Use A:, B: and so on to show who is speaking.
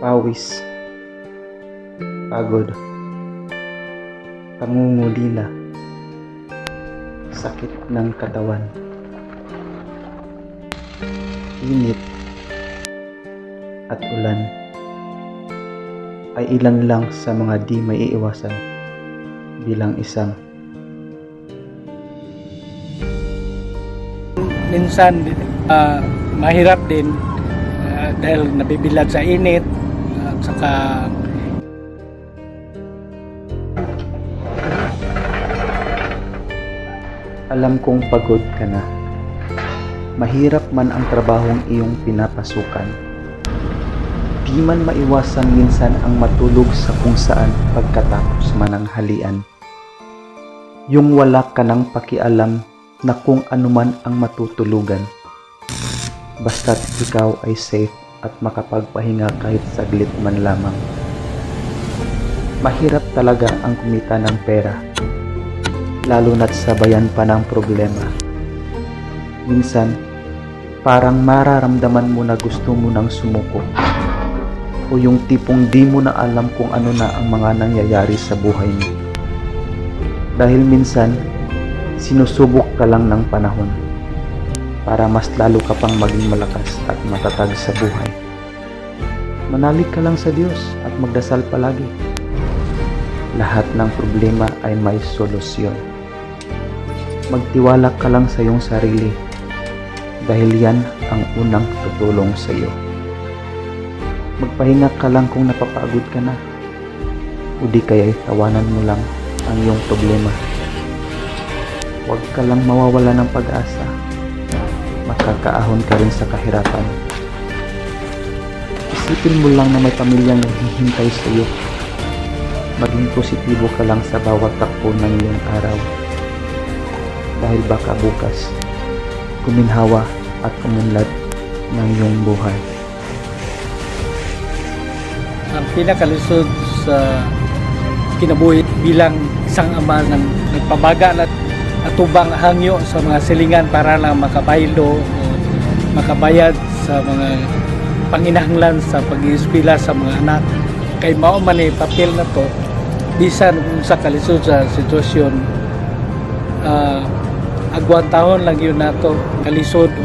A: pawis, pagod, pangungulila, sakit ng katawan, init at ulan ay ilan lang sa mga di maiiwasan bilang isang
B: minsan mahirap din dahil nabibilad sa init at saka
A: alam kong pagod ka na. Mahirap man ang trabahong iyong pinapasukan. Di man maiwasan minsan ang matulog sa kung saan pagkatapos man ang halian. Yung wala ka nang pakialam na kung anuman ang matutulugan. Basta't ikaw ay safe at makapagpahinga kahit saglit man lamang. Mahirap talaga ang kumita ng pera, lalo na't sabayan pa ng problema. Minsan, parang mararamdaman mo na gusto mo nang sumuko, o yung tipong di mo na alam kung ano na ang mga nangyayari sa buhay mo. Dahil minsan, sinusubok ka lang ng panahon para mas lalo ka pang maging malakas at matatag sa buhay. Manalig ka lang sa Diyos at magdasal palagi. Lahat ng problema ay may solusyon. Magtiwala ka lang sa iyong sarili dahil yan ang unang tutulong sa iyo. Magpahinga ka lang kung napapagod ka na, o di kaya'y tawanan mo lang ang iyong problema. Huwag ka lang mawawala ng pag-asa. Makakaahon ka rin sa kahirapan. Isipin mo lang na may pamilyang naghihintay sa iyo. Maging positibo ka lang sa bawat takbo ng iyong araw. Dahil baka bukas, kuminhawa at kumunlad ng iyong buhay.
B: ang pinakalisod sa kinabuhi bilang isang ama ng nagpabaga at atubang hangyo sa mga silingan para lang makabaylo o makabayad sa mga panginahanglan sa pag-iispila sa mga anak. Kay mao man ni papel na to bisan kung sa kalisod sa sitwasyon agwantahon lang yun nato kalisod o